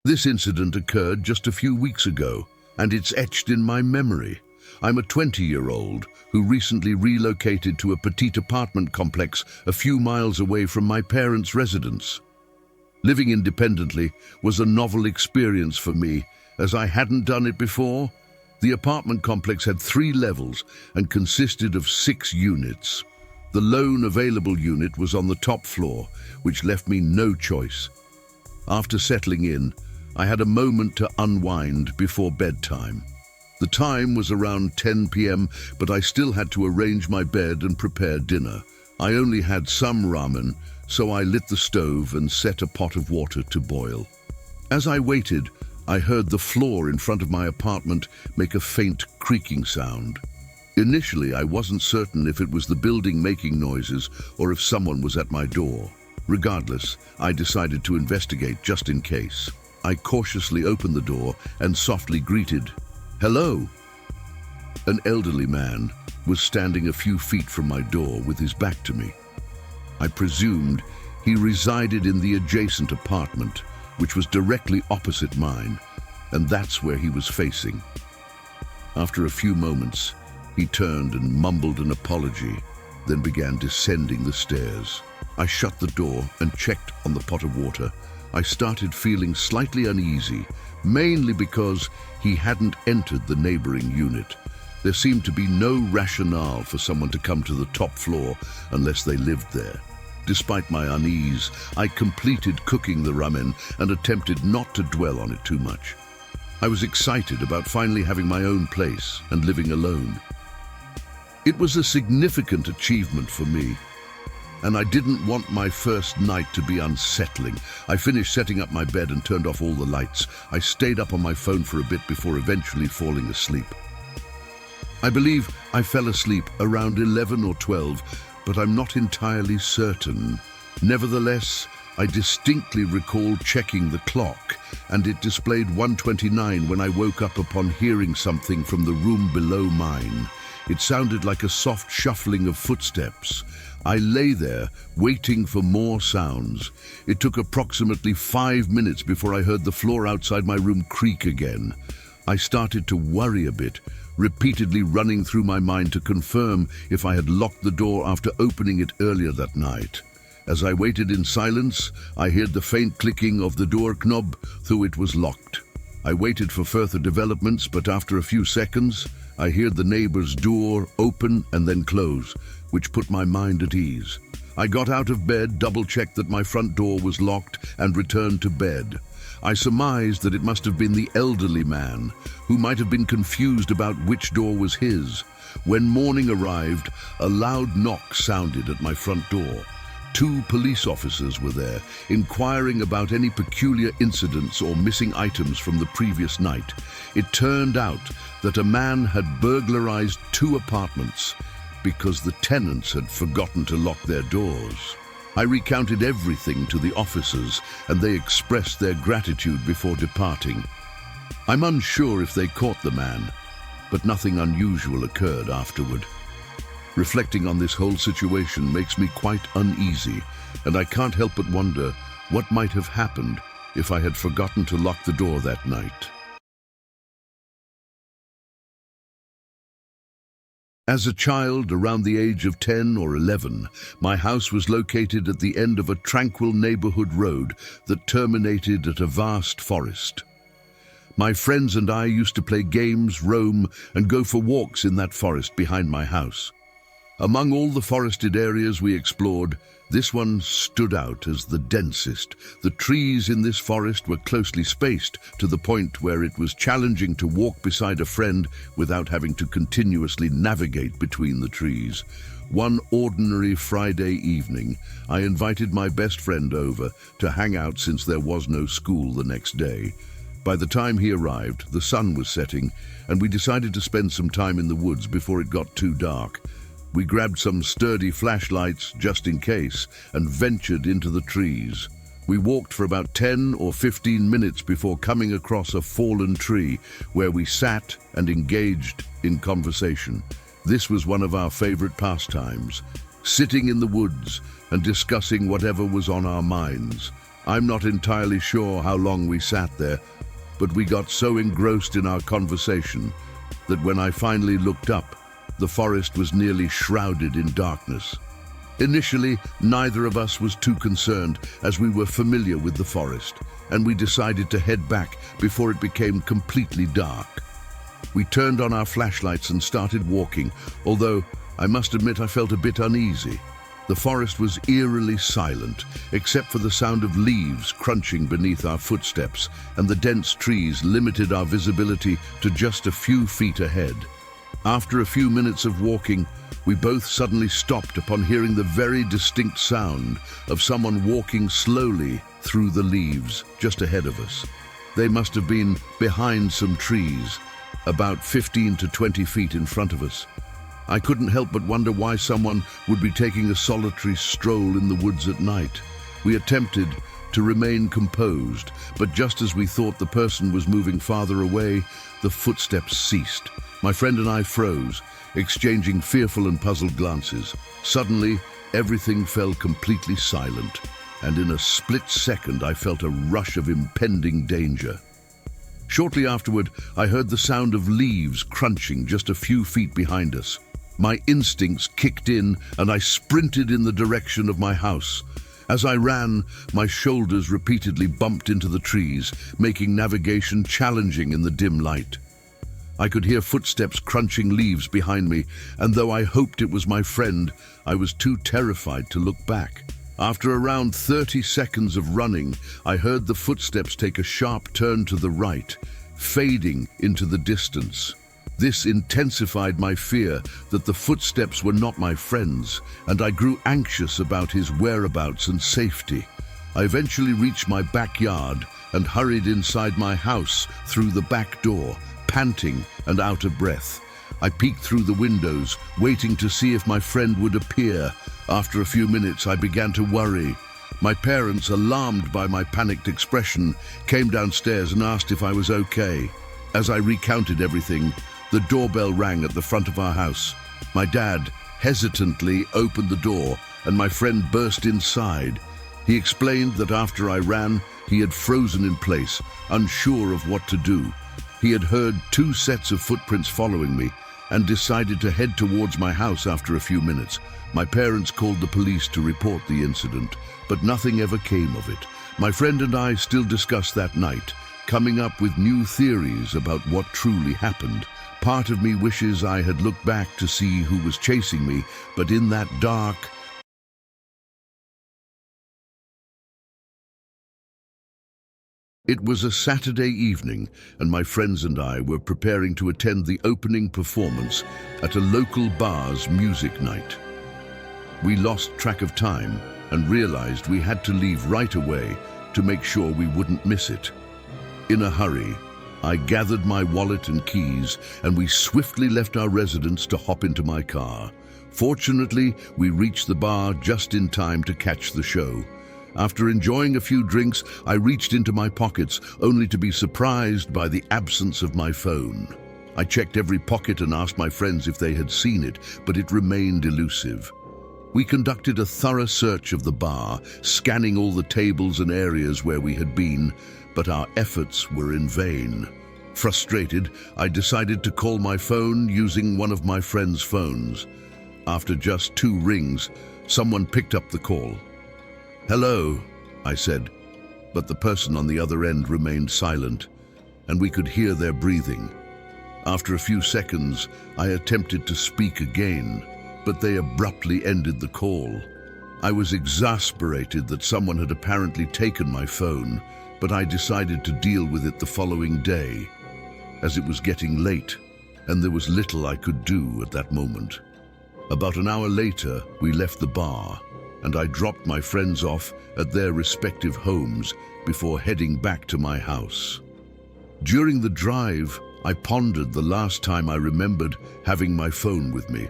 This incident occurred just a few weeks ago, and it's etched in my memory. I'm a 20-year-old who recently relocated to a petite apartment complex a few miles away from my parents' residence. Living independently was a novel experience for me, as I hadn't done it before. The apartment complex had 3 levels and consisted of 6 units. The lone available unit was on the top floor, which left me no choice. After settling in, I had a moment to unwind before bedtime. The time was around 10 p.m., but I still had to arrange my bed and prepare dinner. I only had some ramen, so I lit the stove and set a pot of water to boil. As I waited, I heard the floor in front of my apartment make a faint creaking sound. Initially, I wasn't certain if it was the building making noises or if someone was at my door. Regardless, I decided to investigate just in case. I cautiously opened the door and softly greeted, "Hello." An elderly man was standing a few feet from my door with his back to me. I presumed he resided in the adjacent apartment, which was directly opposite mine, and that's where he was facing. After a few moments, he turned and mumbled an apology, then began descending the stairs. I shut the door and checked on the pot of water. I started feeling slightly uneasy, mainly because he hadn't entered the neighboring unit. There seemed to be no rationale for someone to come to the top floor unless they lived there. Despite my unease, I completed cooking the ramen and attempted not to dwell on it too much. I was excited about finally having my own place and living alone. It was a significant achievement for me, and I didn't want my first night to be unsettling. I finished setting up my bed and turned off all the lights. I stayed up on my phone for a bit before eventually falling asleep. I believe I fell asleep around 11 or 12, but I'm not entirely certain. Nevertheless, I distinctly recall checking the clock, and it displayed 1:29 when I woke up upon hearing something from the room below mine. It sounded like a soft shuffling of footsteps. I lay there, waiting for more sounds. It took approximately 5 minutes before I heard the floor outside my room creak again. I started to worry a bit, repeatedly running through my mind to confirm if I had locked the door after opening it earlier that night. As I waited in silence, I heard the faint clicking of the door knob, though it was locked. I waited for further developments, but after a few seconds, I heard the neighbor's door open and then close, which put my mind at ease. I got out of bed, double-checked that my front door was locked, and returned to bed. I surmised that it must have been the elderly man, who might have been confused about which door was his. When morning arrived, a loud knock sounded at my front door. 2 police officers were there, inquiring about any peculiar incidents or missing items from the previous night. It turned out that a man had burglarized 2 apartments because the tenants had forgotten to lock their doors. I recounted everything to the officers, and they expressed their gratitude before departing. I'm unsure if they caught the man, but nothing unusual occurred afterward. Reflecting on this whole situation makes me quite uneasy, and I can't help but wonder what might have happened if I had forgotten to lock the door that night. As a child, around the age of 10 or 11, my house was located at the end of a tranquil neighborhood road that terminated at a vast forest. My friends and I used to play games, roam, and go for walks in that forest behind my house. Among all the forested areas we explored, this one stood out as the densest. The trees in this forest were closely spaced to the point where it was challenging to walk beside a friend without having to continuously navigate between the trees. One ordinary Friday evening, I invited my best friend over to hang out since there was no school the next day. By the time he arrived, the sun was setting, and we decided to spend some time in the woods before it got too dark. We grabbed some sturdy flashlights just in case and ventured into the trees. We walked for about 10 or 15 minutes before coming across a fallen tree where we sat and engaged in conversation. This was one of our favorite pastimes, sitting in the woods and discussing whatever was on our minds. I'm not entirely sure how long we sat there, but we got so engrossed in our conversation that when I finally looked up, the forest was nearly shrouded in darkness. Initially, neither of us was too concerned as we were familiar with the forest, and we decided to head back before it became completely dark. We turned on our flashlights and started walking, although I must admit I felt a bit uneasy. The forest was eerily silent, except for the sound of leaves crunching beneath our footsteps, and the dense trees limited our visibility to just a few feet ahead. After a few minutes of walking, we both suddenly stopped upon hearing the very distinct sound of someone walking slowly through the leaves just ahead of us. They must have been behind some trees, about 15 to 20 feet in front of us. I couldn't help but wonder why someone would be taking a solitary stroll in the woods at night. We attempted to remain composed, but just as we thought the person was moving farther away, the footsteps ceased. My friend and I froze, exchanging fearful and puzzled glances. Suddenly, everything fell completely silent, and in a split second I felt a rush of impending danger. Shortly afterward, I heard the sound of leaves crunching just a few feet behind us. My instincts kicked in, and I sprinted in the direction of my house. As I ran, my shoulders repeatedly bumped into the trees, making navigation challenging in the dim light. I could hear footsteps crunching leaves behind me, and though I hoped it was my friend, I was too terrified to look back. After around 30 seconds of running, I heard the footsteps take a sharp turn to the right, fading into the distance. This intensified my fear that the footsteps were not my friend's, and I grew anxious about his whereabouts and safety. I eventually reached my backyard and hurried inside my house through the back door, panting and out of breath. I peeked through the windows, waiting to see if my friend would appear. After a few minutes, I began to worry. My parents, alarmed by my panicked expression, came downstairs and asked if I was okay. As I recounted everything, the doorbell rang at the front of our house. My dad hesitantly opened the door, and my friend burst inside. He explained that after I ran, he had frozen in place, unsure of what to do. He had heard 2 sets of footprints following me and decided to head towards my house after a few minutes. My parents called the police to report the incident, but nothing ever came of it. My friend and I still discussed that night, coming up with new theories about what truly happened. Part of me wishes I had looked back to see who was chasing me, but in that dark, It was a Saturday evening, and my friends and I were preparing to attend the opening performance at a local bar's music night. We lost track of time and realized we had to leave right away to make sure we wouldn't miss it. In a hurry, I gathered my wallet and keys, and we swiftly left our residence to hop into my car. Fortunately, we reached the bar just in time to catch the show. After enjoying a few drinks, I reached into my pockets, only to be surprised by the absence of my phone. I checked every pocket and asked my friends if they had seen it, but it remained elusive. We conducted a thorough search of the bar, scanning all the tables and areas where we had been, but our efforts were in vain. Frustrated, I decided to call my phone using one of my friend's phones. After just 2 rings, someone picked up the call. "Hello," I said, but the person on the other end remained silent, and we could hear their breathing. After a few seconds, I attempted to speak again, but they abruptly ended the call. I was exasperated that someone had apparently taken my phone, but I decided to deal with it the following day, as it was getting late, and there was little I could do at that moment. About an hour later, we left the bar, and I dropped my friends off at their respective homes before heading back to my house. During the drive, I pondered the last time I remembered having my phone with me.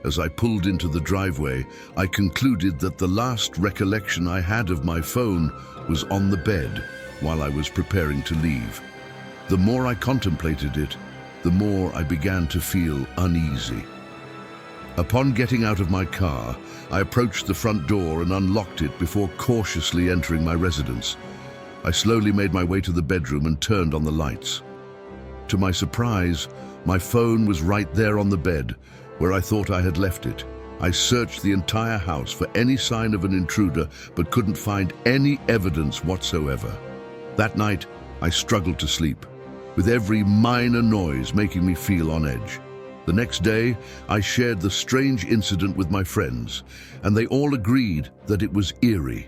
As I pulled into the driveway, I concluded that the last recollection I had of my phone was on the bed while I was preparing to leave. The more I contemplated it, the more I began to feel uneasy. Upon getting out of my car, I approached the front door and unlocked it before cautiously entering my residence. I slowly made my way to the bedroom and turned on the lights. To my surprise, my phone was right there on the bed, where I thought I had left it. I searched the entire house for any sign of an intruder, but couldn't find any evidence whatsoever. That night, I struggled to sleep, with every minor noise making me feel on edge. The next day, I shared the strange incident with my friends, and they all agreed that it was eerie.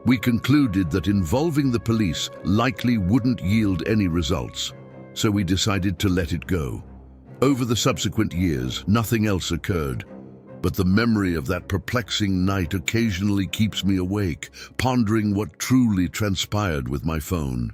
We concluded that involving the police likely wouldn't yield any results, so we decided to let it go. Over the subsequent years, nothing else occurred, but the memory of that perplexing night occasionally keeps me awake, pondering what truly transpired with my phone.